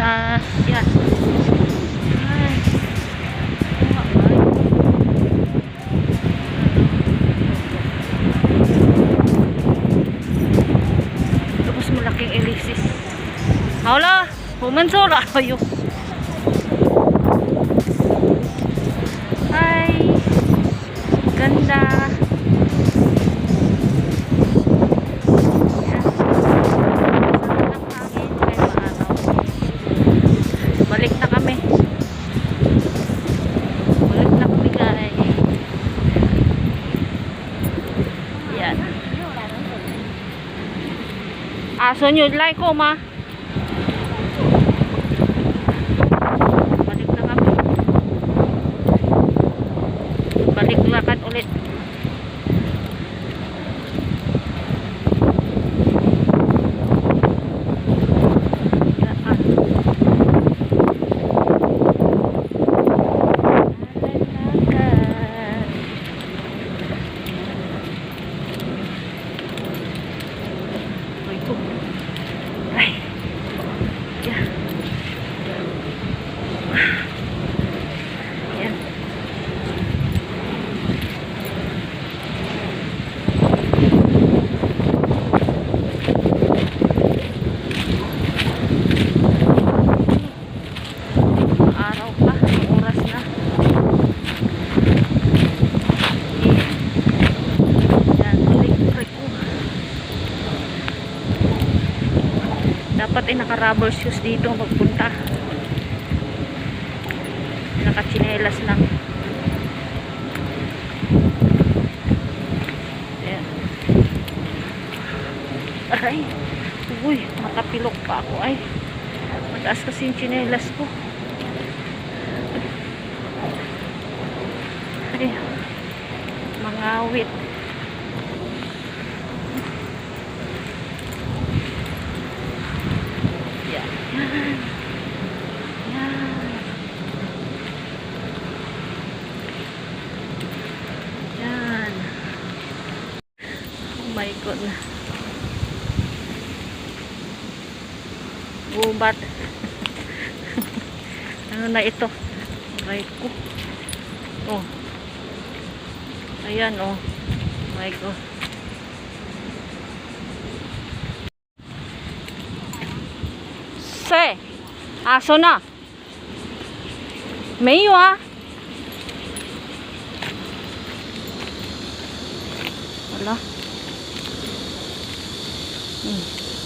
ganda. Yan. Ay. Tapos malaking ellipsis. Hala, pumansura kayo. Ay, ganda. Balik na kami. Balik na kami guys. Yan. Aso nyo, like ko ma. Balik na kami. Balik lakad ulit. Dapat ay naka-rubber shoes dito magpunta. Naka-chinelas lang. Ayan. Aray. Uy, matapilok pa ako ay. Mataas kasi yung chinelas ko. Ay. Mangawit. Yan. Yan. Oh my God. Gubat. Ano na ito? Aray ko. Oh. Ayan oh. My God. Aso na. May wala.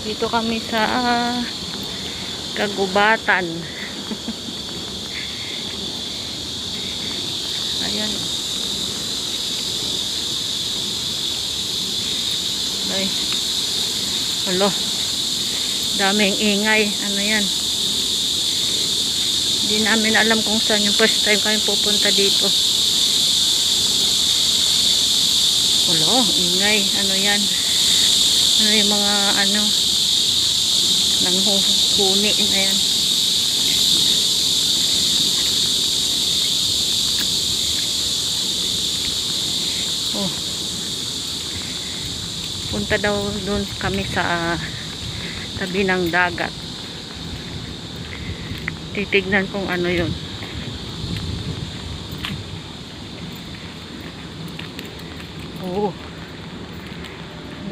Dito kami sa kagubatan. Ayan. Ay. Wala. Daming ingay. Ano yan? Hindi namin alam kung saan yung first time kami pupunta dito. Wala, ingay. Ano yan? Ano yung mga ano nanghuni na yan. Oh. Punta daw doon kami sa tabi ng dagat. Titignan kung ano yun. Oo.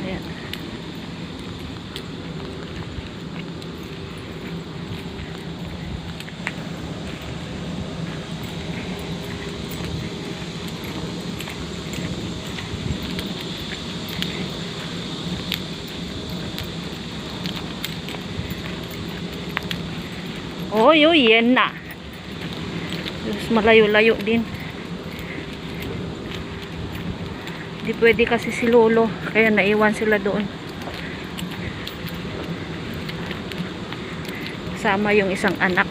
Ayan. Oh, yan na. Mas malayo-layo din. Hindi pwede kasi si Lolo. Kaya naiwan sila doon. Kasama yung isang anak.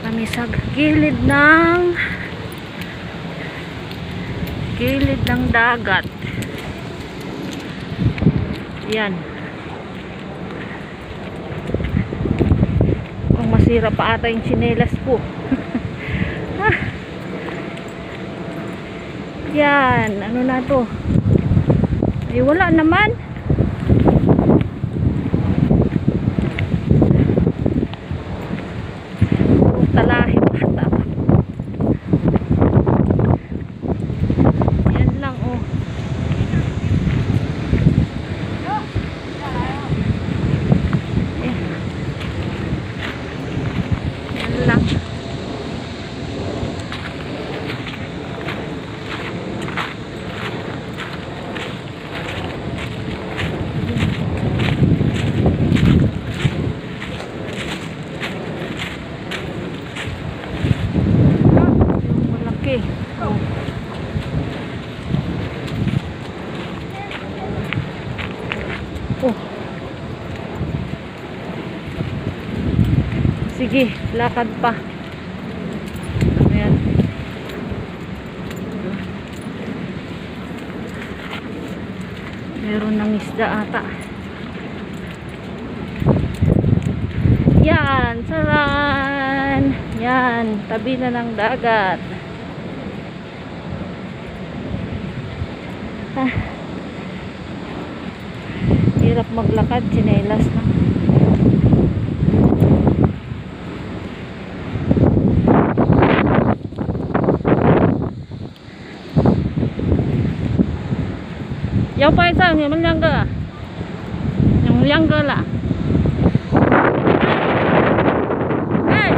Kami sa gilid ng dagat. Yan. Kung Sira pa ata yung tsinelas ko. Ah. Yan, ano na to? Eh, wala naman. Talahi bata. Yan lang, oh. Yan lang. Malaki. Oh. Oh. Sige, lakad pa. Ayan. Meron ng isda ata. Yan, saran. Yan, tabi na ng dagat. Ah. Hirap maglakad, tsinelas na. Yaw pa isang, yung manyangga. Yung manyangga la. Hey!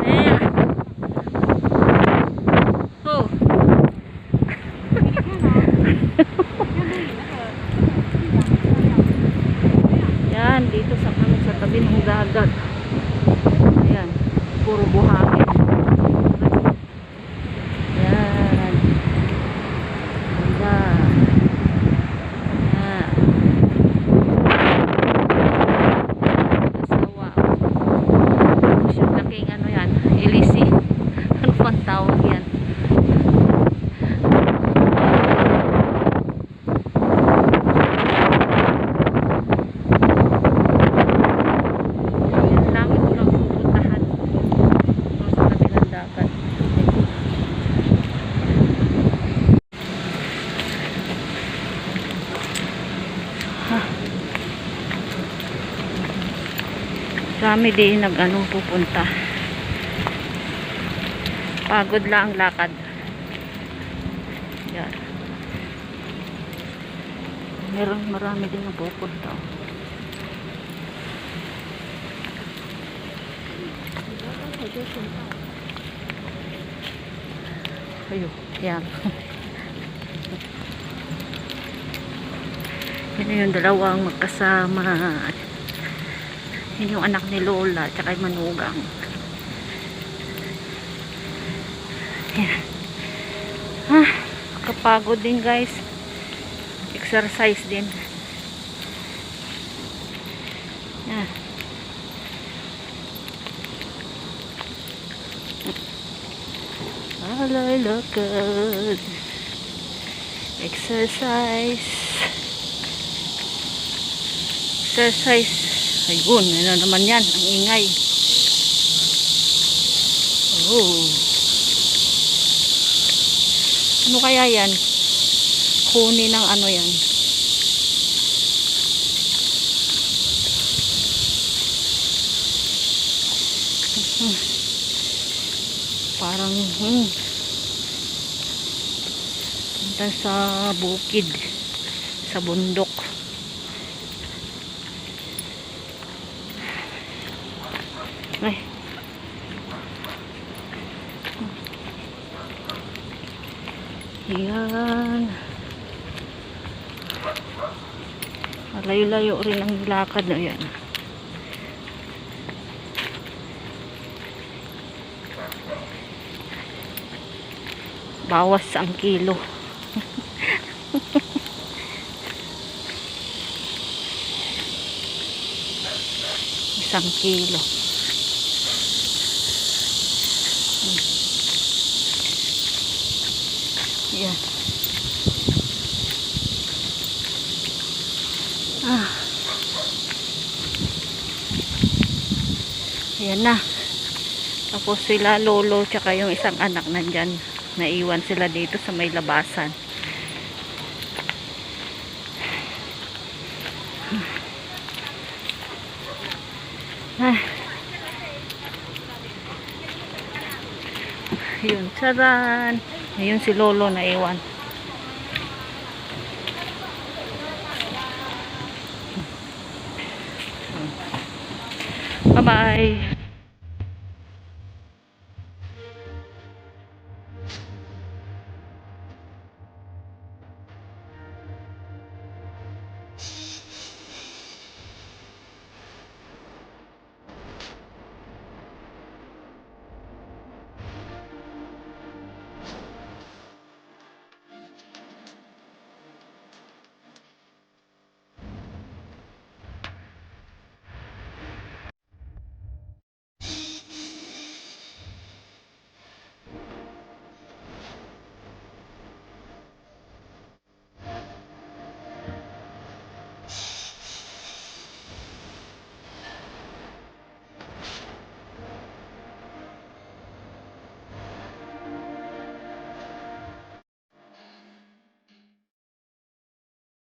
Hey! Oh! Yan, dito sa kami sa tabi ng dagat. Ayan, puro buhangin. Yan. Ganda. Yan. Kasawa. Tapos yung laking ano yan, ilisi. Ano pang tawag yan? Kami din nag-anong pupunta. Pagod lang ang lakad. Yan. Marami din ang pupunta. Ayun, yan. Yan yung dalawang magkasama. Yun yung anak ni Lola tsaka yung manugang. Yan. Ah, kapagod din guys. Exercise din. Yan. Alay lakad. Exercise. Ayun, ano naman yan, ang ingay. Oh. Ano kaya yan? Huni ng ano yan? Parang punta sa bukid, sa bundok. Ay. Yan. Layo-layo rin ang lakad na yan. Bawas ang kilo. Isang kilo. Yan. Ayan na. Tapos sila lolo tsaka yung isang anak nandyan. Naiwan sila dito sa may labasan. Ah. Yun, charan. Ayun si lolo naiwan. Bye-bye.